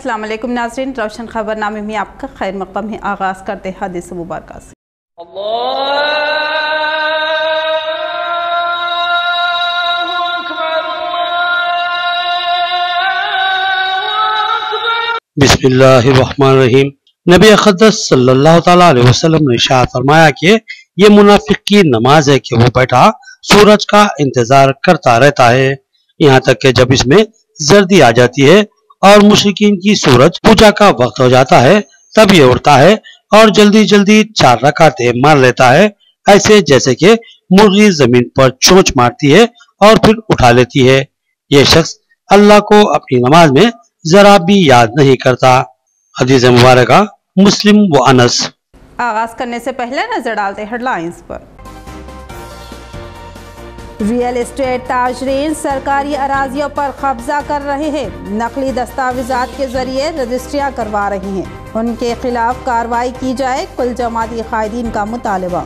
अस्सलाम वालेकुम नाज़रीन, रोशन खबरनामे में आपका खैर मक़दम है। आगाज़ करते हैं हदीस मुबारक से। बिस्मिल्लाहिर्रहमानिर्रहीम। नबी अक़दस सल्लल्लाहु तआला अलैहि वसल्लम ने इरशाद फरमाया कि ये मुनाफिक की नमाज है कि वो बैठा सूरज का इंतजार करता रहता है यहाँ तक कि जब इसमें जर्दी आ जाती है और मुशरिकीन की सूरज पूजा का वक्त हो जाता है तब ये उठता है और जल्दी जल्दी 4 रकातें मार लेता है, ऐसे जैसे कि मुर्गी जमीन पर चोंच मारती है और फिर उठा लेती है। ये शख्स अल्लाह को अपनी नमाज में जरा भी याद नहीं करता। हदीस मुबारक मुस्लिम व अनस। आगाज करने से पहले नजर डालते हेडलाइंस पर। रियल एस्टेट ताजरीन सरकारी अराजियों पर कब्जा कर रहे हैं, नकली दस्तावेजात के जरिए रजिस्ट्रियां करवा रहे हैं, उनके खिलाफ कार्रवाई की जाए, कुल जमाती कायदीन का मुतालबा।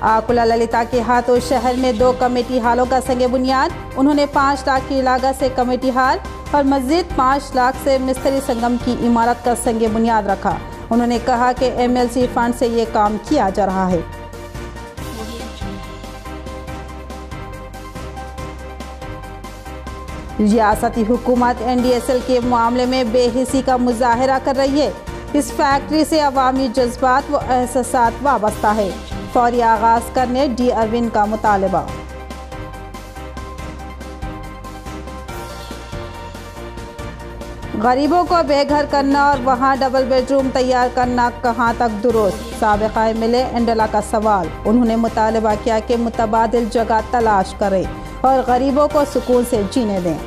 आकुला ललिता के हाथों शहर में 2 कमेटी हालों का संगे बुनियाद, उन्होंने 5 लाख की लागत से कमेटी हाल और मस्जिद 5 लाख से मिस्त्री संगम की इमारत का संगे बुनियाद रखा। उन्होंने कहा कि MLC फंड से ये काम किया जा रहा है। रियासती हुकूमत NDSL के मामले में बेहिसी का मुजाहरा कर रही है। इस फैक्ट्री से अवामी जज्बात व एहसासात वाबस्ता है, फौरी आगाज करने D अरविंद का मुतालबा। गरीबों को बेघर करना और वहां डबल बेडरूम तैयार करना कहां तक दुरुस्त, साबिक़ा MLA एंडला का सवाल। उन्होंने मुतालबा किया कि मुतबादिल जगह तलाश करें और गरीबों को सुकून से जीने दें।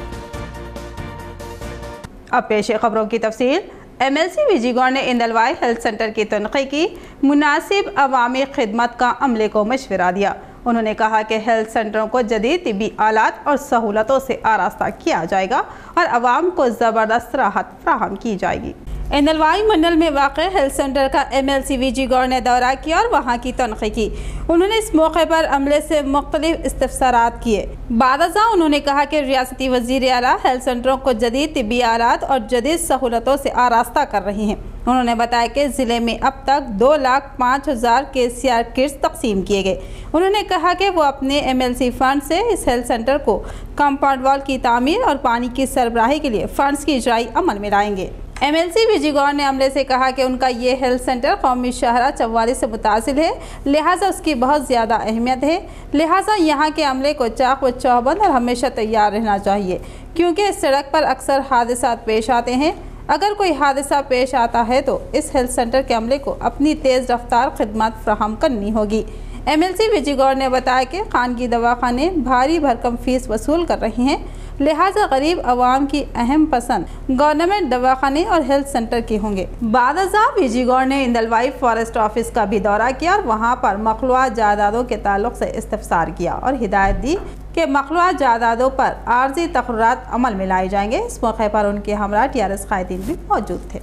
अब पेश खबरों की तफसील। MLC विजीगौर ने इंदलवाई हेल्थ सेंटर की तनक़ीद की, मुनासिब अवामी खिदमत का अमले को मशवरा दिया। उन्होंने कहा कि हेल्थ सेंटरों को जदीद तिब्बी आलात और सहूलतों से आरास्ता किया जाएगा और आवाम को ज़बरदस्त राहत फराहम की जाएगी। इंदलवाई मंडल में वाक़ हेल्थ सेंटर का MLC विजीगौर ने दौरा किया और वहाँ की तनक़ीद की। उन्होंने इस मौके पर अमले से मुख्तलिफ इस्तफसारात किए। बादजा उन्होंने कहा कि रियासती वज़ीर आला हेल्थ सेंटरों को जदीद तिब्बी आलात और जदीद सहूलतों से आरास्ता कर रही हैं। उन्होंने बताया कि ज़िले में अब तक 2,05,000 KCR किट्स तकसीम किए गए। उन्होंने कहा कि वो अपने MLC फंड से इस हेल्थ सेंटर को कंपाउंड वॉल की तामीर और पानी की सरबराही के लिए फ़ंड्स की इजराई अमल में लाएंगे। MLC विजीगौर ने अमले से कहा कि उनका ये हेल्थ सेंटर कौमी शाहरा 44 से मुतासिल है, लिहाजा उसकी बहुत ज़्यादा अहमियत है। लिहाजा यहाँ के अमले को चाक व चौबंद और हमेशा तैयार रहना चाहिए, क्योंकि इस सड़क पर अक्सर हादसात पेश आते हैं। अगर कोई हादसा पेश आता है तो इस हेल्थ सेंटर के अमले को अपनी तेज़ रफ्तार खिदमत फराहम करनी होगी। MLC विजीगौर ने बताया कि खानगी दवाखाने भारी भरकम फीस वसूल कर रही हैं, लिहाजा गरीब आवाम की अहम पसंद गवर्नमेंट दवाखाने और हेल्थ सेंटर के होंगे। बादशाह विजीगौर ने इंदलवाई फॉरेस्ट ऑफिस का भी दौरा किया और वहाँ पर मखलूआ जायदादों के ताल्लुक से इस्तफसार किया और हिदायत दी कि मखलूआ जायदादों पर आर्जी तकर्रात अमल में लाए जाएंगे। इस मौके पर उनके हमरा TRS कायदीन भी मौजूद थे।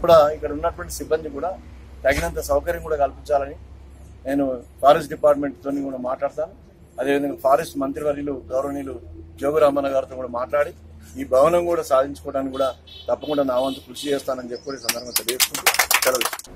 నేను ఫారెస్ట్ డిపార్ట్మెంట్ తోని కూడా మాట్లాడతాను, అదేవిధంగా ఫారెస్ట్ మంత్రివర్యులు గౌరవనీయులు జోగురామన్న గారితో కూడా మాట్లాడి ఈ భవనం కూడా సాధించుకోవడానికి కూడా తప్పకుండా నా వంతు కృషి చేస్తానని చెప్పి సందర్భంగా తెలియజేసుకుంటూ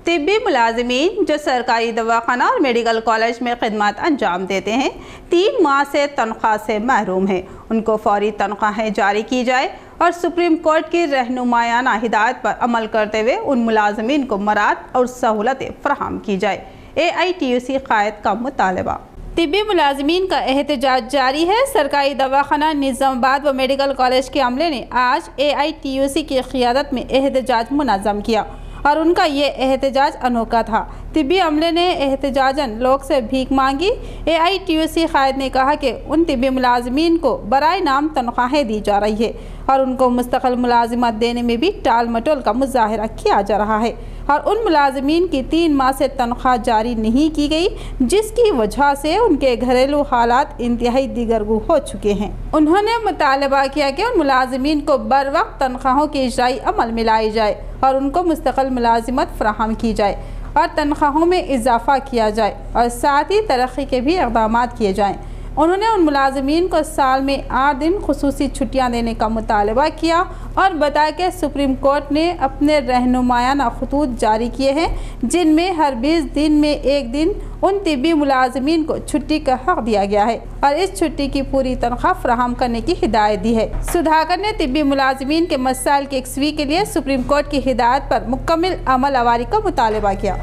तिब्बी मुलाजिमीन जो सरकारी दवाखाना और मेडिकल कॉलेज में खिदमत अंजाम देते हैं 3 माह से तनख्वाह से महरूम हैं, उनको फौरी तनख्वाहें जारी की जाए और सुप्रीम कोर्ट की रहनुमायाना हिदायत पर अमल करते हुए उन मुलाजिमीन को मराद और सहूलतें फराहम की जाए। AITUC कायद का मुतालबा। तिब्बी मुलाजिमीन का एहतजाज जारी है। सरकारी दवाखाना निज़ामाबाद व मेडिकल कॉलेज के अमले ने आज AITUC की क़ियादत में एहतजाज मुनज़्ज़म किया और उनका ये एहतजाज अनोखा था। तिब्बी अमले ने एहतजाजन लोग से भीख मांगी। AITUC कायद ने कहा कि उन तिब्बी मुलाजिमीन को बराए नाम तनख्वाहें दी जा रही है और उनको मुस्तकिल मुलाजिमत देने में भी टाल मटोल का मुजाहरा किया जा रहा है और उन मुलाजिमीन की 3 माह से तनख्वाह जारी नहीं की गई, जिसकी वजह से उनके घरेलू हालात इंतहाई दिगरगू हो चुके हैं। उन्होंने मुतालबा किया कि उन मुलाजिमीन को बर वक्त तनख्वाहों की इजराई अमल में लाई जाए और उनको मुस्तकिल मुलाजिमत फराहम की जाए और तनख्वाहों में इजाफा किया जाए और साथ ही तरक्की के भी इक़दाम किए जाएँ। उन्होंने उन मुलाजमीन को साल में 8 दिन खुसूसी छुट्टियां देने का मुतालबा किया और बताया कि सुप्रीम कोर्ट ने अपने रहनुमायाना खतूत जारी किए हैं जिनमें हर 20 दिन में 1 दिन उन तिब्बी मुलाजमीन को छुट्टी का हक दिया गया है और इस छुट्टी की पूरी तनख्वाह फराहम करने की हिदायत दी है। सुधाकर ने तिब्बी मुलाजमीन के मसाइल की यकसवी के लिए सुप्रीम कोर्ट की हिदायत पर मुकम्मल अमल अवारी का मुतालबा किया।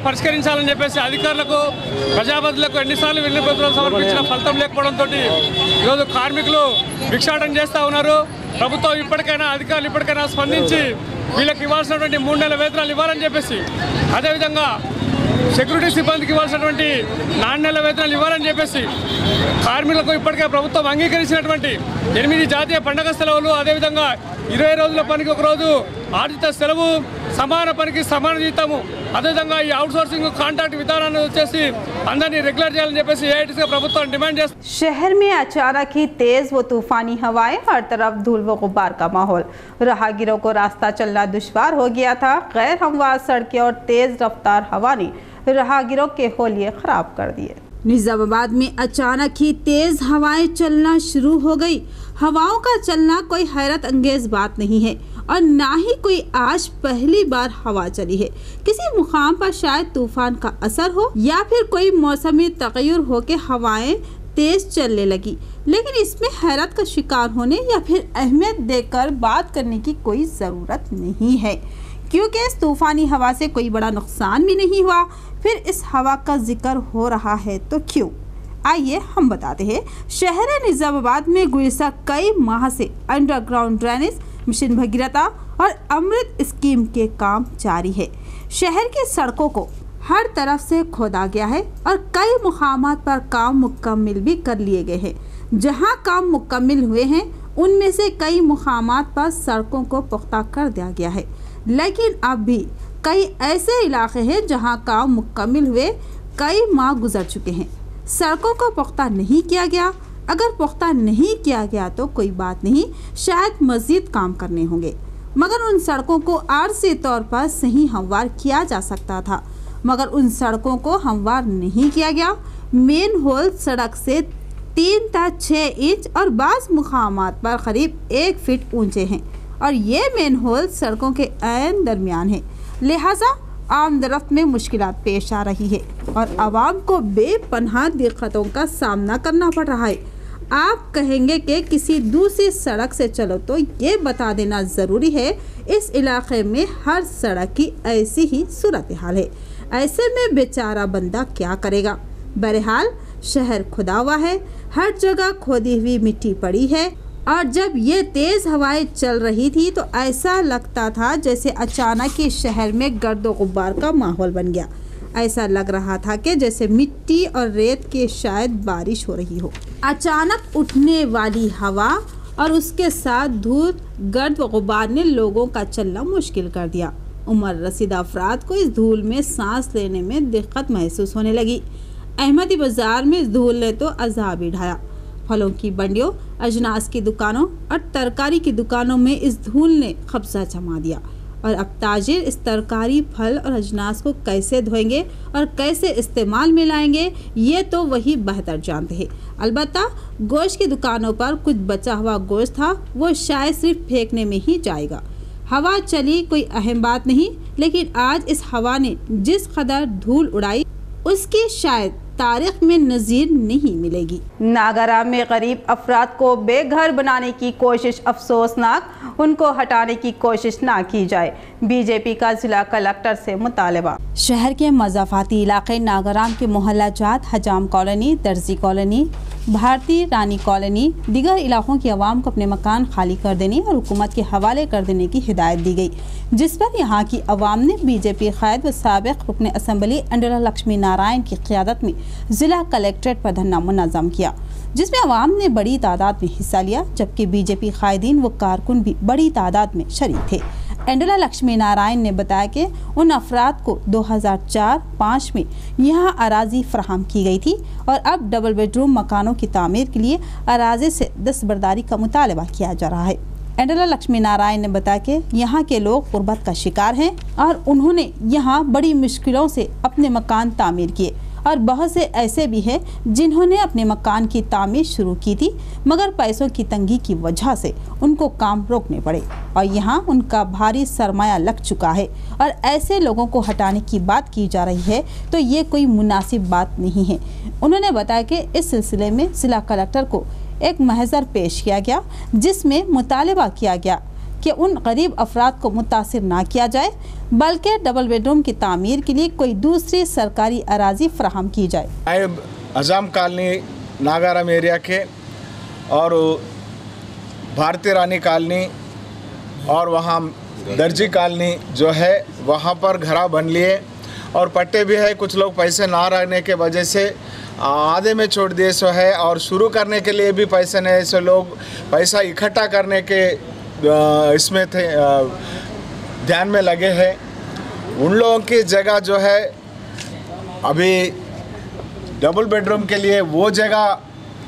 పరిష్కరించాలని చెప్పేసి అధికారులకు ప్రజాప్రతినిధులకు ఎన్నిసార్లు విన్నపత్రాలు సమర్పించిన ఫలితం లేకపోవడంతో ఈరోజు కార్మికులు భిక్షాటన చేస్తూ ఉన్నారు। ప్రభుత్వం ఇప్పటికైనా అధికారులు ఇప్పటికైనా స్పందించి వీళ్ళకి ఇవ్వాల్సినటువంటి 3 నెలల వేతనాలు ఇవ్వాలని చెప్పేసి, అదేవిధంగా సెక్యూరిటీ సిబ్బందికి ఇవ్వాల్సినటువంటి 4 నెలల వేతనాలు ఇవ్వాలని చెప్పేసి, కార్మికులకు ఇప్పటికే ప్రభుత్వం అంగీకరించినటువంటి 8 జాతీయ పండగ సెలవులు, అదేవిధంగా 20 రోజుల పనికి 1 రోజు ఆర్జిత సెలవు, సమాన పనికి సమాన జీతము, అదేవిధంగా ఈ అవుట్సోర్సింగ్ కాంట్రాక్ట్ విధానాన్ని వచ్చేసి అందరినీ రెగ్యులర్ చేయాలని చెప్పేసి ఏఐటీసీ ప్రభుత్వం డిమాండ్ చేస్తుంది। शहर में अचानक ही तेज व तूफानी हवाएं, हर तरफ धूल व गुब्बार का माहौल, राहगीरों को रास्ता चलना दुश्वार हो गया था। गैर हमवार सड़कें और तेज रफ्तार हवा ने राहगीरों के होलिये खराब कर दिए। निजामाबाद में अचानक ही तेज हवाएं चलना शुरू हो गई। हवाओं का चलना कोई हैरत अंगेज बात नहीं है और ना ही कोई आज पहली बार हवा चली है। किसी मुकाम पर शायद तूफान का असर हो या फिर कोई मौसमी तगय्युर हो के हवाएं तेज चलने लगी, लेकिन इसमें हैरत का शिकार होने या फिर अहमियत देकर बात करने की कोई ज़रूरत नहीं है, क्योंकि इस तूफानी हवा से कोई बड़ा नुकसान भी नहीं हुआ। फिर इस हवा का जिक्र हो रहा है तो क्यों? आइए हम बताते हैं। शहर निजामाबाद में गुज़िश्ता कई माह से अंडरग्राउंड ड्रेनेज, मिशन भगीरथा और अमृत स्कीम के काम जारी है। शहर की सड़कों को हर तरफ से खोदा गया है और कई मुकामात पर काम मुकम्मल भी कर लिए गए हैं। जहां काम मुकम्मल हुए हैं उनमें से कई मुकामात पर सड़कों को पुख्ता कर दिया गया है, लेकिन अब भी कई ऐसे इलाके हैं जहां काम मुकम्मल हुए कई माह गुजर चुके हैं, सड़कों को पुख्ता नहीं किया गया। अगर पुख्ता नहीं किया गया तो कोई बात नहीं, शायद मज़ीद काम करने होंगे, मगर उन सड़कों को आर्जी तौर पर सही हमवार किया जा सकता था, मगर उन सड़कों को हमवार नहीं किया गया। मेन होल सड़क से 3 था 6 इंच और बाज़ मुकामात पर करीब 1 फीट ऊंचे हैं और ये मेन होल सड़कों के ऐन दरमियान है, लिहाजा आमदरफ्त में मुश्किलात पेश आ रही है और आवाम को बेपनाह दिक्कतों का सामना करना पड़ रहा है। आप कहेंगे कि किसी दूसरी सड़क से चलो, तो ये बता देना ज़रूरी है इस इलाके में हर सड़क की ऐसी ही सूरत हाल है। ऐसे में बेचारा बंदा क्या करेगा? बहरहाल शहर खुदा हुआ है, हर जगह खोदी हुई मिट्टी पड़ी है और जब ये तेज़ हवाएं चल रही थी तो ऐसा लगता था जैसे अचानक ही शहर में गर्द गुब्बार का माहौल बन गया। ऐसा लग रहा था कि जैसे मिट्टी और रेत की शायद बारिश हो रही हो। अचानक उठने वाली हवा और उसके साथ धूल, गर्द व गुब्बार ने लोगों का चलना मुश्किल कर दिया। उम्र रसीदा अफराद को इस धूल में सांस लेने में दिक्कत महसूस होने लगी। अहमदी बाज़ार में इस धूल ने तो अजाब ही ढाया। फलों की मंडियों, अजनास की दुकानों और तरकारी की दुकानों में इस धूल ने कब्जा जमा दिया और अब ताजिर इस तरकारी, फल और अजनास को कैसे धोएंगे और कैसे इस्तेमाल में लाएंगे, ये तो वही बेहतर जानते हैं। अलबत्ता गोश्त की दुकानों पर कुछ बचा हुआ गोश्त था, वो शायद सिर्फ फेंकने में ही जाएगा। हवा चली कोई अहम बात नहीं, लेकिन आज इस हवा ने जिस कदर धूल उड़ाई उसकी शायद तारीख में नज़ीर नहीं मिलेगी। नागरा में गरीब अफराद को बेघर बनाने की कोशिश अफसोसनाक, उनको हटाने की कोशिश ना की जाए। बीजेपी का जिला कलेक्टर से मुतालबा। शहर के मज़ाफ़ाती इलाके नागराम के मोहल्ला जात, हजाम कॉलोनी, दर्जी कॉलोनी, भारतीय रानी कॉलोनी, दीगर इलाकों की आवाम को अपने मकान खाली कर देने और हुकूमत के हवाले कर देने की हिदायत दी गई, जिस पर यहाँ की आवाम ने बीजेपी क़ायद व साबिक़ रुकन असम्बली अंडला लक्ष्मी नारायण की क़ियादत में ज़िला कलेक्ट्रेट पर धरना मुनज़्ज़म किया, जिसमें आवाम ने बड़ी तादाद में हिस्सा लिया, जबकि बीजेपी कायदीन व कारकुन भी बड़ी तादाद में शरीक थे। अंडला लक्ष्मी नारायण ने बताया कि उन अफराद को 2004-05 में यहाँ अराजी फराहम की गई थी और अब डबल बेडरूम मकानों की तामीर के लिए अराजी से दस्तबरदारी का मुतालबा किया जा रहा है। अंडला लक्ष्मी नारायण ने बताया कि यहाँ के लोग गुर्बत का शिकार हैं और उन्होंने यहाँ बड़ी मुश्किलों से अपने मकान तामीर किए और बहुत से ऐसे भी हैं जिन्होंने अपने मकान की तामीर शुरू की थी, मगर पैसों की तंगी की वजह से उनको काम रोकने पड़े और यहाँ उनका भारी सरमाया लग चुका है और ऐसे लोगों को हटाने की बात की जा रही है, तो ये कोई मुनासिब बात नहीं है। उन्होंने बताया कि इस सिलसिले में जिला कलेक्टर को एक महज़र पेश किया गया, जिसमें मुतालबा किया गया कि उन गरीब अफराद को मुतासिर ना किया जाए, बल्कि डबल बेडरूम की तामीर के लिए कोई दूसरी सरकारी अराजी फराहम की जाए। नायब अजाम कॉलोनी नागाराम एरिया के और भारतीय रानी कॉलोनी और वहाँ दर्जी कॉलोनी जो है वहाँ पर घरा बन लिए और पट्टे भी है। कुछ लोग पैसे ना रहने के वजह से आधे में छोड़ दिए सो है और शुरू करने के लिए भी पैसे नहीं, सो लोग पैसा इकट्ठा करने के इसमें थे ध्यान में लगे हैं। उन लोगों की जगह जो है अभी डबल बेडरूम के लिए वो जगह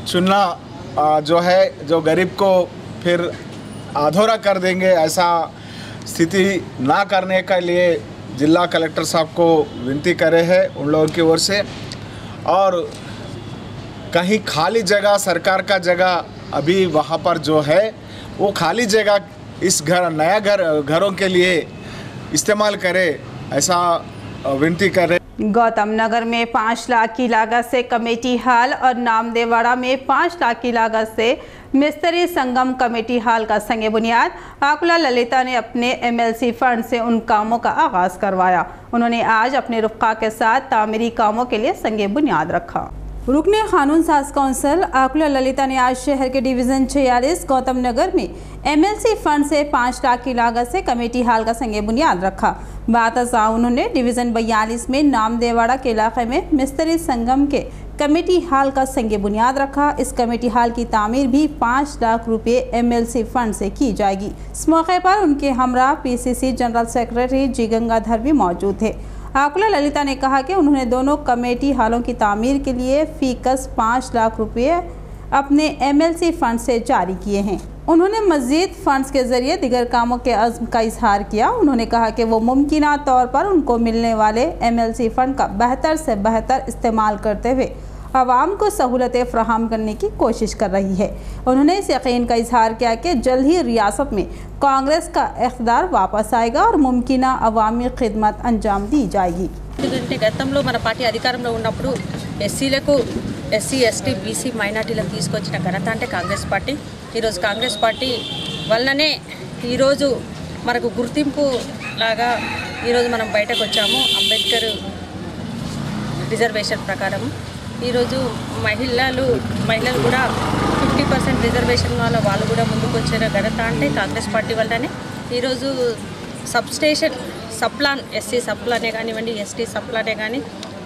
चुनना जो है जो गरीब को फिर अधूरा कर देंगे, ऐसा स्थिति ना करने के लिए जिला कलेक्टर साहब को विनती करे है उन लोगों की ओर से। और कहीं खाली जगह सरकार का जगह अभी वहाँ पर जो है वो खाली जगह इस नया घरों के लिए इस्तेमाल करे, ऐसा विनती कर रहे। गौतम नगर में 5 लाख की लागत से कमेटी हाल और नामदेवाड़ा में 5 लाख की लागत से मिस्त्री संगम कमेटी हाल का संगे बुनियाद। आकुला ललिता ने अपने MLC फंड से उन कामों का आगाज करवाया। उन्होंने आज अपने रुफ़क़ा के साथ तामीरी कामों के लिए संगे बुनियाद रखा। रुकने कानून साज कौंसिल आकुला ललिता ने आज शहर के डिवीज़न 46 गौतम नगर में MLC फंड से 5 लाख की लागत से कमेटी हाल का संगे बुनियाद रखा। बातज़ा उन्होंने डिवीज़न 42 में नामदेवाड़ा के इलाके में मिस्त्री संगम के कमेटी हाल का संगे बुनियाद रखा। इस कमेटी हाल की तामीर भी 5 लाख रुपए MLC फंड से की जाएगी। इस मौके पर उनके हमरा PCC जनरल सेक्रेटरी जी गंगाधर भी मौजूद थे। आकुला ललिता ने कहा कि उन्होंने दोनों कमेटी हालों की तामीर के लिए फीकस 5 लाख रुपए अपने MLC फंड से जारी किए हैं। उन्होंने मज़ीद फंड्स के जरिए दिगर कामों के अज़्म का इजहार किया। उन्होंने कहा कि वो मुमकिना तौर पर उनको मिलने वाले MLC फंड का बेहतर से बेहतर इस्तेमाल करते हुए आवाम को सहूलतें फराहम करने की कोशिश कर रही है। उन्होंने इस यकीन का इजहार किया कि जल्द ही रियासत में कांग्रेस का इख्तियार वापस आएगा और मुमकिना अवामी खिदमत अंजाम दी जाएगी। గతంలో మన పార్టీ అధికారంలో ఉన్నప్పుడు ఎస్సీలకు SC ST BC మైనార్టీలకు తీసుకొచ్చిన ఘనత అంటే కాంగ్రెస్ పార్టీ. ఈరోజు కాంగ్రెస్ పార్టీ వల్లనే ఈరోజు మనకు గుర్తింపు లాగా ఈరోజు మనం బయటకు వచ్చాము. అంబేద్కర్ రిజర్వేషన్ ప్రకారం ఈరోజు మహిళలు కూడా 50% రిజర్వేషన్ వాళ్ళు కూడా ముందుకు వచ్చిన ఘనత అంటే కాంగ్రెస్ పార్టీ వల్లనే. ఈరోజు సబ్స్టేషన్ సప్లాన్ SC సప్లానే కానివ్వండి ST సప్లానే కానీ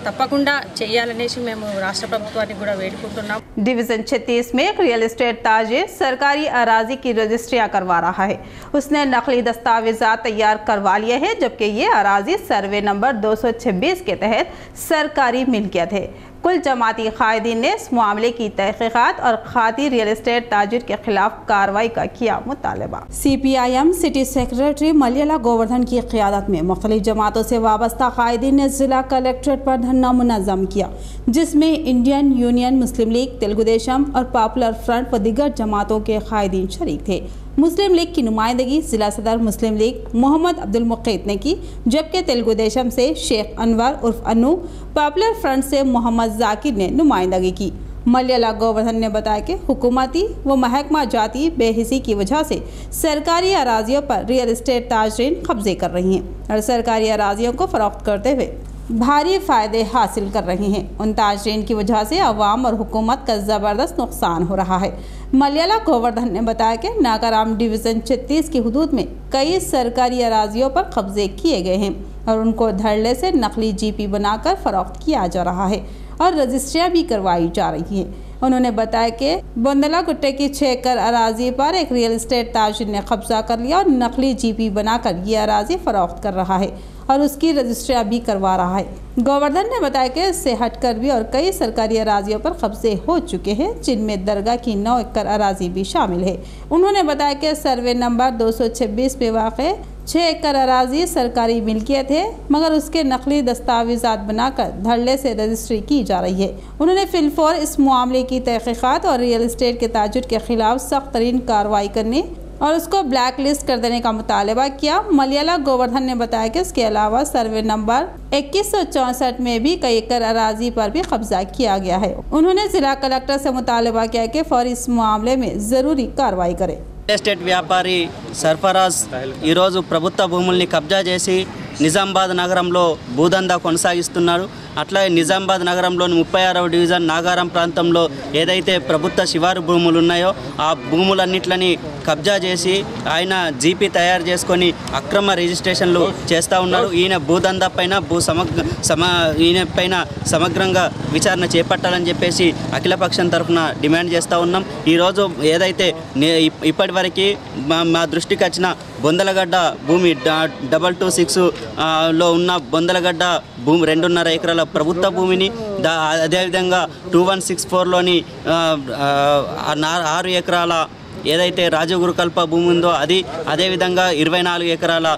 తప్పకుండా చేయాలనేసి మేము రాష్ట్ర ప్రభుత్వాన్ని కూడా వేడుకుంటున్నాం। डिवीज़न 36 में एक रियल एस्टेट ताजिर सरकारी अराजी की रजिस्ट्रियाँ करवा रहा है। उसने नकली दस्तावेजात तैयार करवा लिए हैं, जबकि ये अराजी सर्वे नंबर 226 के तहत सरकारी मिल्कियत है। कुल जमाती कायदीन ने इस मामले की तहकीकात और खाती रियल एस्टेट ताजिर के खिलाफ कार्रवाई का किया मुतालबा। CPIM सिटी सेक्रेटरी मलियाला गोवर्धन की क़यादत में मुख्तलिफ जमातों से वाबस्ता कायदीन ने जिला कलेक्ट्रेट पर धरना मुनज़्ज़म किया, जिसमें इंडियन यूनियन, मुस्लिम लीग, तेलुगु देशम और पॉपुलर फ्रंट व दीगर जमातों के कायदीन शरीक थे। मुस्लिम लीग की नुमाइंदगी जिला सदर मुस्लिम लीग मोहम्मद अब्दुल मुक़ीत ने की, जबकि तेलुगु देशम से शेख अनवर उर्फ अनु, पॉपुलर फ्रंट से मोहम्मद जाकिर ने नुमाइंदगी की। मलियाला गोवर्धन ने बताया कि हुकूमती व महकमा जाती बेहिसी की वजह से सरकारी अराजियों पर रियल एस्टेट ताजरीन कब्जे कर रही हैं और सरकारी अराजियों को फरोख्त करते हुए भारी फ़ायदे हासिल कर रहे हैं। उन ताजरीन की वजह से अवाम और हुकूमत का ज़बरदस्त नुकसान हो रहा है। मलियाला गोवर्धन ने बताया कि नागाराम डिवीज़न 36 की हदूद में कई सरकारी अराजियों पर कब्जे किए गए हैं और उनको धड़ल्ले से नकली GP बनाकर फ़रोख्त किया जा रहा है और रजिस्ट्रियाँ भी करवाई जा रही हैं। उन्होंने बताया कि बंदला गुट्टे की 6 एकड़ अराजी पर एक रियल एस्टेट ताजिर ने कब्जा कर लिया और नकली GP बनाकर ये अराजी फ़रोख्त कर रहा है और उसकी रजिस्ट्रियाँ भी करवा रहा है। गोवर्धन ने बताया कि इससे हटकर भी और कई सरकारी अराजियों पर कब्जे हो चुके हैं, जिनमें दरगाह की 9 एकड़ अराजी भी शामिल है। उन्होंने बताया कि सर्वे नंबर 226 में वाक़ 6 एकड़ अराजी सरकारी मिल्कियत है, मगर उसके नकली दस्तावेजात बनाकर धड़ल्ले से रजिस्ट्री की जा रही है। उन्होंने फिलफौर इस मामले की तहकीकात और रियल एस्टेट के ताजुर के खिलाफ सख्त तरीन कार्रवाई करने और उसको ब्लैक लिस्ट कर देने का मुतालबा किया। मलयाला गोवर्धन ने बताया कि इसके अलावा सर्वे नंबर 2164 में भी कई एकड़ अराजी पर भी कब्जा किया गया है। उन्होंने जिला कलेक्टर से मुतालबा किया कि फौरी इस मामले में जरूरी कार्रवाई करे। ఎస్టేట్ వ్యాపారి సర్ఫరాజ్ ఈరోజు ప్రభుత్వ భూముల్ని కబ్జా చేసి నిజామాబాద్ నగరంలో భూదందా కొనసాగిస్తున్నారు. అట్లాగే నిజామాబాద్ నగరంలోని 36వ డివిజన్ నాగారం ప్రాంతంలో ఏదైతే ప్రభుత్వ శివారు భూములు ఉన్నాయో ఆ భూములన్నిట్లని కబ్జా చేసి ఆయన జీపీ తయారు చేసుకొని అక్రమ రిజిస్ట్రేషన్లు చేస్తూ ఉన్నారు. ఈయన భూదందా పైన ఈయన పైన సమగ్రంగా విచారణ చేపట్టాలని చెప్పేసి అఖిలపక్షం తరఫున డిమాండ్ చేస్తూ ఉన్నాం. ఈరోజు ఏదైతే ఇప్పటివరకు మా దృష్టికి వచ్చిన బొందలగడ్డ భూమి 226లో ఉన్న బొందలగడ్డ భూమి 2.5 ఎకరాల ప్రభుత్వ భూమిని అదేవిధంగా 2164లోని 6 ఎకరాల ఏదైతే రాజగురుకల్ప భూమి ఉందో అది అదేవిధంగా 24 ఎకరాల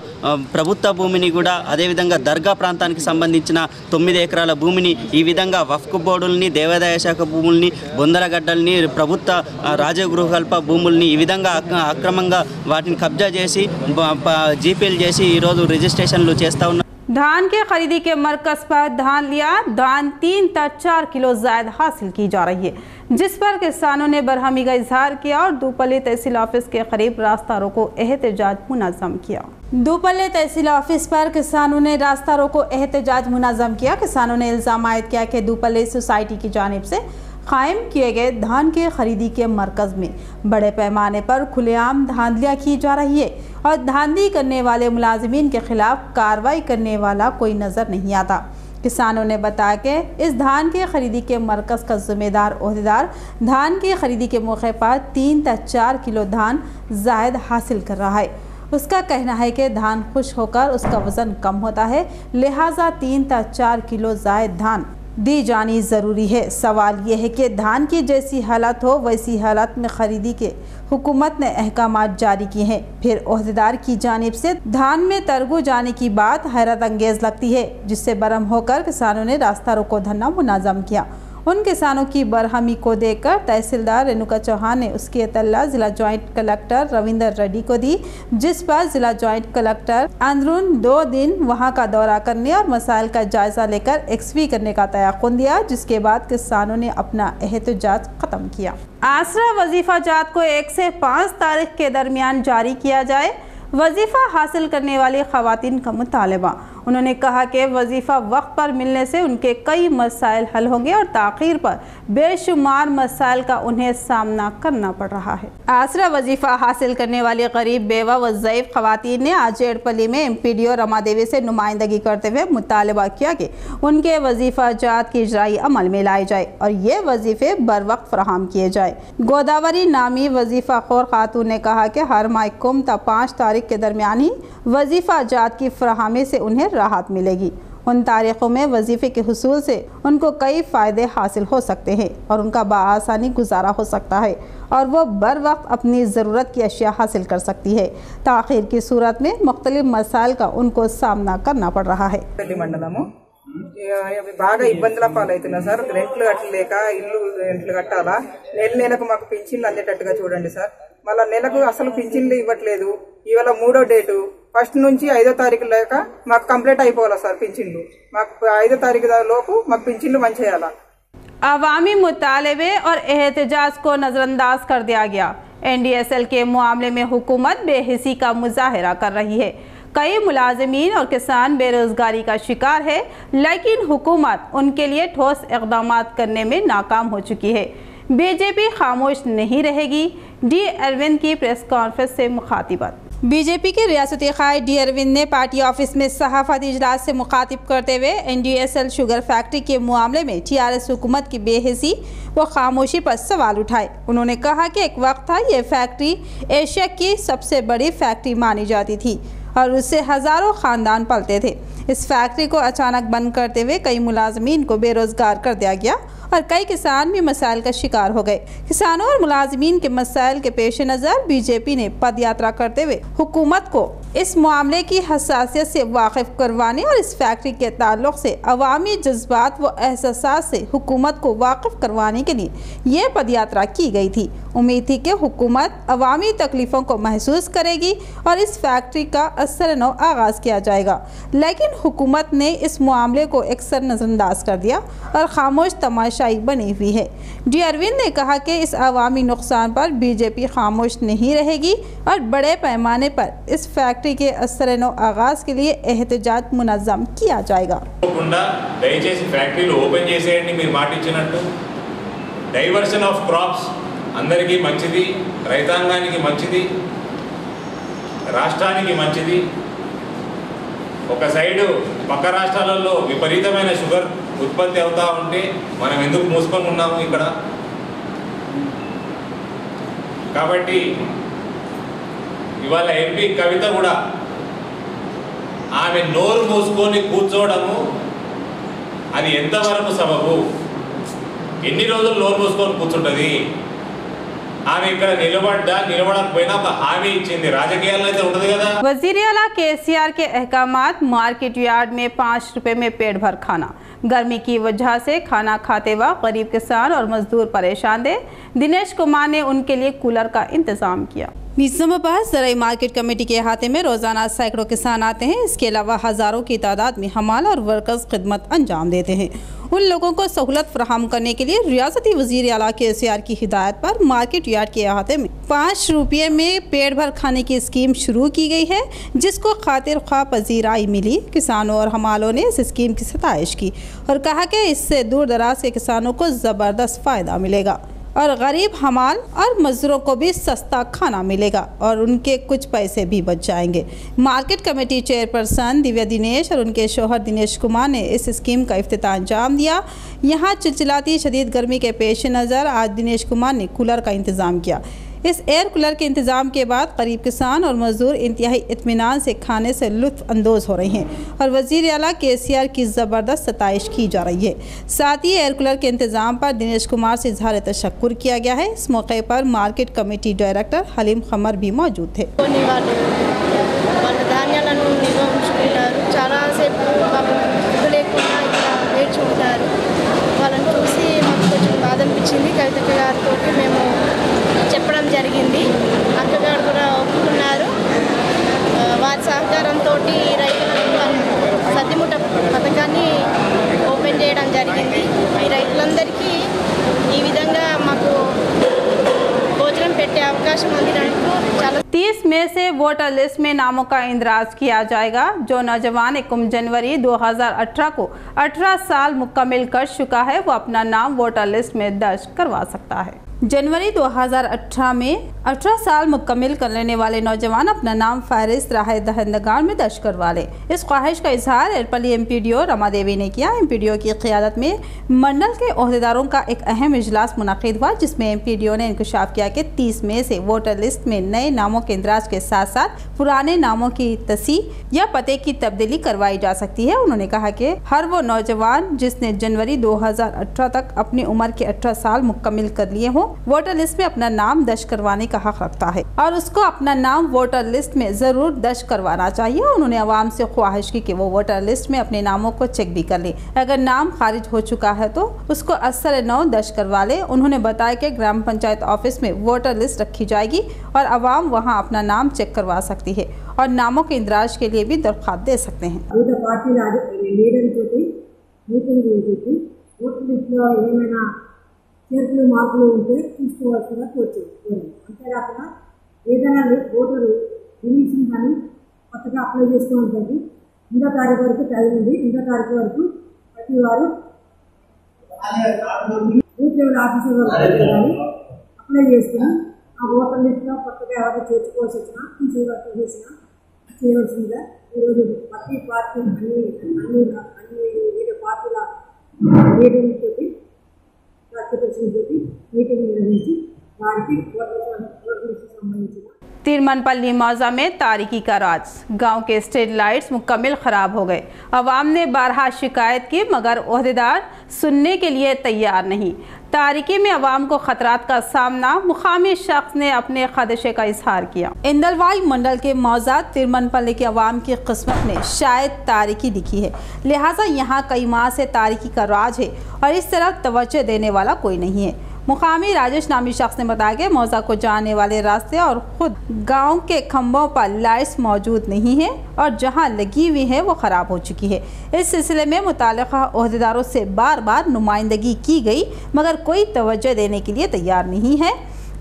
ప్రభుత్వ భూమిని కూడా అదేవిధంగా దర్గా ప్రాంతానికి సంబంధించిన 9 ఎకరాల భూమిని ఈ విధంగా వక్ఫ్ బోర్డుల్ని దేవాదాయ శాఖ భూముల్ని బొందలగడ్డల్ని ప్రభుత్వ రాజగృహకల్ప భూముల్ని ఈ విధంగా అక్రమంగా వాటిని కబ్జా చేసి జీపీలు చేసి ఈరోజు రిజిస్ట్రేషన్లు చేస్తూ ఉన్నారు. धान के खरीदी के मरकज पर धान लिया, धान 3 तक 4 किलो जायद हासिल की जा रही है, जिस पर किसानों ने बरहमी का इजहार किया और दूपल्ली तहसील ऑफिस के करीब रास्ता रोको एहतजाज मुनज़्ज़म किया। दूपल्ली तहसील ऑफिस पर किसानों ने रास्ता रोको एहतजाज मुनज़्ज़म किया। किसानों ने इल्ज़ाम आयद किया कि दूपल्ली सोसाइटी की जानिब से कायम किए गए धान के खरीदी के मरकज़ में बड़े पैमाने पर खुलेआम धांधलियाँ की जा रही है और धांधली करने वाले मुलाजिमीन के खिलाफ कार्रवाई करने वाला कोई नज़र नहीं आता। किसानों ने बताया कि इस धान की खरीदी के मरकज़ का जिम्मेदार ओहदेदार धान की खरीदी के मौके पर 3 तक 4 किलो धान जायद हासिल कर रहा है। उसका कहना है कि धान खुश होकर उसका वज़न कम होता है, लिहाजा 3 तक 4 किलो जायद धान दी जानी ज़रूरी है। सवाल यह है कि धान की जैसी हालत हो वैसी हालत में खरीदी के हुकूमत ने अहकामात जारी किए हैं, फिर ओहदेदार की जानिब से धान में तरगु जाने की बात हैरत अंगेज़ लगती है, जिससे बरहम होकर किसानों ने रास्ता रोको धरना मुनज़्ज़म किया। उन किसानों की बरहमी को देखकर तहसीलदार रेणुका चौहान ने उसकी इत्तला जिला जॉइंट कलेक्टर रविंदर रेड्डी को दी, जिस पर जिला जॉइंट कलेक्टर अंदरून 2 दिन वहां का दौरा करने और मसाइल का जायजा लेकर एक्सवी करने का तयक़ुन दिया, जिसके बाद किसानों ने अपना एहतजाज ख़त्म किया। आसरा वजीफ़ा जात को 1 से 5 तारीख के दरमियान जारी किया जाए, वजीफ़ा हासिल करने वाली ख़वातीन का मुतालबा। उन्होंने कहा कि वजीफ़ा वक्त पर मिलने से उनके कई मसाइल हल होंगे और ताख़ीर पर बेशुमार मसाइल का उन्हें सामना करना पड़ रहा है। आसरा वजीफ़ा हासिल करने वाली गरीब बेवा व ज़ईफ़ ख़वातीन ने आज एड़पल्ली में MPDO रमा देवी से नुमाइंदगी करते हुए मुतालबा किया कि उनके वजीफ़ा जात की इजराई अमल में लाए जाए और ये वजीफ़े बर वक्त फराहम किए जाए। गोदावरी नामी वजीफ़ा खोर खातून ने कहा कि हर माह 5 तारीख के दरमियान ही वजीफ़ा जात की फराहमी से उन्हें राहत मिलेगी। उन तारीखों में वजीफ़े के हुसूल से उनको कई फ़ायदे हासिल हो सकते हैं और उनका बाआसानी गुजारा हो सकता है और वो बर वक्त अपनी ज़रूरत की अशिया हासिल कर सकती है। ताख़ीर की सूरत में मुख्तलिफ मसाइल का उनको सामना करना पड़ रहा है। బాగా ఇబ్బందుల పాలవుతున్నా సార్. రెంట్లు కట్టలేక ఇల్లు రెంట్లు కట్టాలా, నెలకు మాకు పింఛన్లు అందేటట్టుగా చూడండి సార్. మళ్ళీ నెలకు అసలు పింఛన్లు ఇవ్వట్లేదు. ఇవాళ 3వ డేటు, ఫస్ట్ నుంచి 5వ తారీఖు లేక మాకు కంప్లీట్ అయిపోవాలా సార్ పింఛన్లు. మాకు 5వ తారీఖు లోపు మాకు పింఛన్లు మంచియాలా। अवामी मुतालबे और एहतजाज को नज़रअंदाज कर दिया गया। NDSL के मामले में हुकूमत बेहिसी का मुजाहरा कर रही है। कई मुलाजिमीन और किसान बेरोजगारी का शिकार है, लेकिन हुकूमत उनके लिए ठोस इक़दामात करने में नाकाम हो चुकी है। बीजेपी खामोश नहीं रहेगी। डी अरविंद की प्रेस कॉन्फ्रेंस से मुखातिबत। बीजेपी के रियासती क़ायद डी अरविंद ने पार्टी ऑफिस में सहाफ़ती इजलास से मुखातिब करते हुए NDSL शुगर फैक्ट्री के मामले में TRS हुकूमत की बेहिसी व खामोशी पर सवाल उठाए। उन्होंने कहा कि एक वक्त था ये फैक्ट्री एशिया की सबसे बड़ी फैक्ट्री मानी जाती थी और उससे हज़ारों ख़ानदान पलते थे। इस फैक्ट्री को अचानक बंद करते हुए कई मुलाजमीन को बेरोज़गार कर दिया गया और कई किसान भी मसाइल का शिकार हो गए। किसानों और मुलाजिमीन के मसाइल के पेश नज़र बीजेपी ने पद यात्रा करते हुए हुकूमत को इस मामले की हसासियत से वाकिफ करवाने और इस फैक्ट्री के ताल्लुक से अवामी जज्बात व एहसासात से हुकूमत को वाकिफ करवाने के लिए ये पद यात्रा की गई थी। उम्मीद थी कि हुकूमत अवामी तकलीफ़ों को महसूस करेगी और इस फैक्ट्री का असर-ए-नौ आगाज़ किया जाएगा, लेकिन हुकूमत ने इस मामले को अक्सर नज़रअंदाज कर दिया और खामोश तमाशाई बनी हुई है। डी अरविंद ने कहा कि इस अवामी नुकसान पर बीजेपी खामोश नहीं रहेगी और बड़े पैमाने पर इस फैक्ट्री के असर-ए-नौ आगाज़ के लिए एहतजाज मुनज़्ज़म किया जाएगा। డైవర్షన్ ఆఫ్ క్రాప్స్ అందరికీ మంచిది, రైతాంగానికి మంచిది, రాష్ట్రానికి మంచిది. ఒక సైడు పక్క రాష్ట్రాలలో విపరీతమైన షుగర్ ఉత్పత్తి అవుతా ఉంటే మనం ఎందుకు మూసుకొని ఉన్నాము ఇక్కడ? కాబట్టి ఇవాళ ఎంపీ కవిత కూడా ఆమె నోరు మూసుకొని కూర్చోవడము అది ఎంతవరకు సబబు? ఎన్ని రోజులు నోరు మూసుకొని కూర్చుంటుంది? ఆమె ఇక్కడ నిలబడకపోయినా ఒక హామీ ఇచ్చింది, రాజకీయాల్లో అయితే ఉంటుంది కదా। वजीर आला KCR के अहकामात मार्केट यार्ड में 5 रुपए में पेट भर खाना। गर्मी की वजह से खाना खाते वक्त गरीब किसान और मजदूर परेशान थे। दिनेश कुमार ने उनके लिए कूलर का इंतजाम किया। निजामाबाद ज़राई मार्केट कमेटी के अहाते में रोज़ाना सैकड़ों किसान आते हैं। इसके अलावा हज़ारों की तादाद में हमाल और वर्कर्स खिदमत अंजाम देते हैं। उन लोगों को सहूलत फराहम करने के लिए रियासती वज़ीर आला KCR की हिदायत पर मार्केट यार्ड के अहाते में 5 रुपये में पेट भर खाने की स्कीम शुरू की गई है, जिसको खातिर ख्वाह पजीराई मिली। किसानों और हमालों ने इस स्कीम की सताइश की और कहा कि इससे दूर दराज के किसानों को ज़बरदस्त फ़ायदा मिलेगा और गरीब हमाल और मजदूरों को भी सस्ता खाना मिलेगा और उनके कुछ पैसे भी बच जाएंगे। Market committee chairperson Divya Dinesh और उनके शौहर दिनेश कुमार ने इस स्कीम का इफ्तिताह अंजाम दिया। यहाँ चिलचिलाती शदीद गर्मी के पेश नज़र आज दिनेश कुमार ने कूलर का इंतज़ाम किया। इस एयर कूलर के इंतज़ाम के बाद गरीब किसान और मजदूर इंतहाई इत्मीनान से खाने से लुत्फ़ अंदोज़ हो रहे हैं और वज़ीर आला KCR की ज़बरदस्त सताइश की जा रही है। साथ ही एयर कूलर के इंतज़ाम पर दिनेश कुमार से इज़हार तशक्कुर किया गया है। इस मौके पर market committee director Halim Khamar भी मौजूद थे। చెప్పడం జరిగింది। అక్కగారు కూడా ఒప్పుకున్నారు। వారి సహకారంతో రైతులకు సద్దిముట్ట పథకాన్ని ఓపెన్ చేయడం జరిగింది। ఈ రైతులందరికీ ఈ విధంగా మాకు భోజనం పెట్టే అవకాశం అందినందుకు చాలా 30 मई से वोटर लिस्ट में नामों का इंदराज किया जाएगा। जो नौजवान 1 जनवरी 2018 को 18 साल मुकम्मिल कर चुका है वो अपना नाम वोटर लिस्ट में दर्ज करवा सकता है। जनवरी 2018 में 18 साल मुकम्मिल कर लेने वाले नौजवान अपना नाम फहरिस्त राह दहंदगान में दर्ज करवा लें। इस ख्वाहिश का इजहार एरपली MPDO रमा देवी ने किया। MPDO की क़ियादत में मंडल के ओहदेदारों का एक अहम इजलास मुनक़िद हुआ, जिसमें MPDO ने इंकशाफ किया कि 30 मई से वोटर लिस्ट में नए नामों के इंदराज के साथ साथ पुराने नामों की तस्हीह या पते की तब्दीली करवाई जा सकती है। उन्होंने कहा कि हर वो नौजवान जिसने जनवरी 2018 तक अपनी उम्र के 18 साल मुकम्मिल कर लिए हों वोटर लिस्ट में अपना नाम दर्ज करवाने का हक रखता है और उसको अपना नाम वोटर लिस्ट में जरूर दर्ज करवाना चाहिए। उन्होंने आवाम से ख्वाहिश की कि वो वोटर लिस्ट में अपने नामों को चेक भी कर ले। अगर नाम खारिज हो चुका है तो उसको असर-ए-नौ दर्ज करवा ले। उन्होंने बताया कि ग्राम पंचायत ऑफिस में वोटर लिस्ट रखी जाएगी और आवाम वहाँ अपना नाम चेक करवा सकती है और नामों के इंदराज के लिए भी दरख्वास्त दे सकते हैं। చేర్పులు మార్పులు ఉంటే తీసుకోవాల్సిన కోరుతుంది। అంతేకాకుండా ఏదైనా ఓటరు రిలీషన్ కానీ కొత్తగా అప్లై చేస్తూ ఉంటుంది 8వ తారీఖు వరకు టైం ఉంది। 8వ తారీఖు వరకు ప్రతి వారు బూత్ లెవెల్ ఆఫీసర్ వరకు కానీ అప్లై చేసుకుని ఆ ఓటర్ లిస్ట్లో కొత్తగా ఎవరైనా చేర్చుకోవాల్సి వచ్చినా తీసేసినా చేయవలసిందిగా ఈరోజు ప్రతి పార్టీ అన్ని వివిధ పార్టీల లీడర్లతో మీటింగ్ నిర్వహించి వారికి సంబంధించిన तिरमनपल्ली मौजा में तारीकी का राज। गांव के स्ट्रीट लाइट्स मुकम्मल खराब हो गए। अवाम ने 12 शिकायत की मगर ओहदेदार सुनने के लिए तैयार नहीं। तारीकी में अवाम को खतरात का सामना, मुकामी शख्स ने अपने खदशे का इजहार किया। इंदलवाई मंडल के मौजा तिरमनपल्ली के अवाम की किस्मत में शायद तारीकी दिखी है, लिहाजा यहाँ कई माह से तारीकी का राज है और इस तरफ तवज्जो देने वाला कोई नहीं है। मुकामी राजेश नामी शख्स ने बताया कि मौजा को जाने वाले रास्ते और खुद गांव के खंभों पर लाइट्स मौजूद नहीं है और जहां लगी हुई है वो ख़राब हो चुकी है। इस सिलसिले में मुताल्लिक़ा ओहदेदारों से बार बार नुमाइंदगी की गई मगर कोई तवज्जो देने के लिए तैयार नहीं है।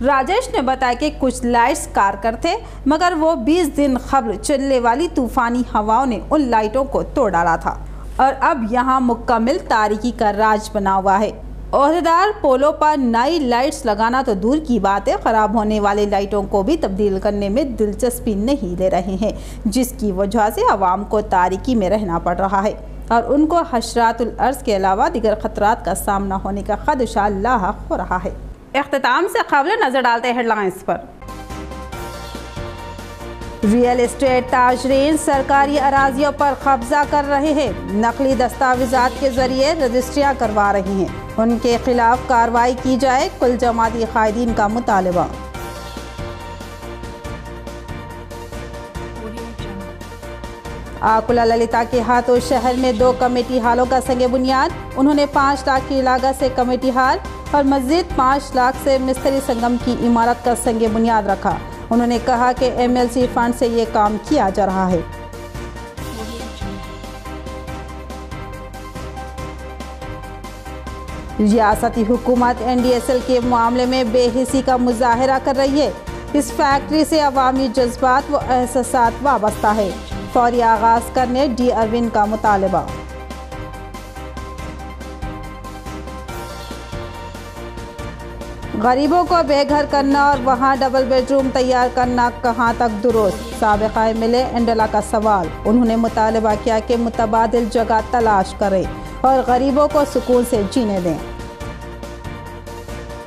राजेश ने बताया कि कुछ लाइट्स कारगर थे मगर वो 20 दिन कबल चलने वाली तूफ़ानी हवाओं ने उन लाइटों को तोड़ डाला था और अब यहाँ मुकम्मल तारीकी का राज बना हुआ है। ओहदेदार पोलों पर नई लाइट्स लगाना तो दूर की बात है, ख़राब होने वाली लाइटों को भी तब्दील करने में दिलचस्पी नहीं ले रहे हैं, जिसकी वजह से आवाम को तारीकी में रहना पड़ रहा है और उनको हशरातुल अर्ज़ के अलावा दीगर ख़तरात का सामना होने का खदशा लाहक हो रहा है। इख्तिताम से खबरें नजर डालते हैं हेडलाइंस पर। रियल एस्टेट ताजरीन सरकारी अराजियों पर कब्जा कर रहे हैं, नकली दस्तावेजात के जरिए रजिस्ट्रियाँ करवा रहे हैं, उनके खिलाफ कार्रवाई की जाए, कुल जमाती कायदीन का मुतालबा। आकुला ललिता के हाथों शहर में 2 कमेटी हालों का संगे बुनियाद। उन्होंने 5 लाख की लागत से कमेटी हाल और मस्जिद 5 लाख से मिस्त्री संगम की इमारत का संगे बुनियाद रखा। उन्होंने कहा कि MLC फंड से ये काम किया जा रहा है। रियासती हुकूमत NDSL के मामले में बेहिसी का मुजाहरा कर रही है। इस फैक्ट्री से अवामी जज्बात व एहसासात वाबस्ता है, फौरी आगाज करने D अरविंद का मुतालबा। गरीबों को बेघर करना और वहां डबल बेडरूम तैयार करना कहां तक दुरुस्त, साबिक़ा MLA एंडला का सवाल। उन्होंने मुतालबा किया कि मुतबादिल जगह तलाश करें और गरीबों को सुकून से जीने दें।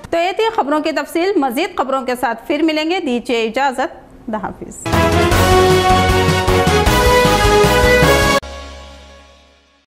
तो ये थी खबरों की तफसील। मज़ीद खबरों के साथ फिर मिलेंगे, दीजिए इजाज़त, अल्लाह हाफ़िज़।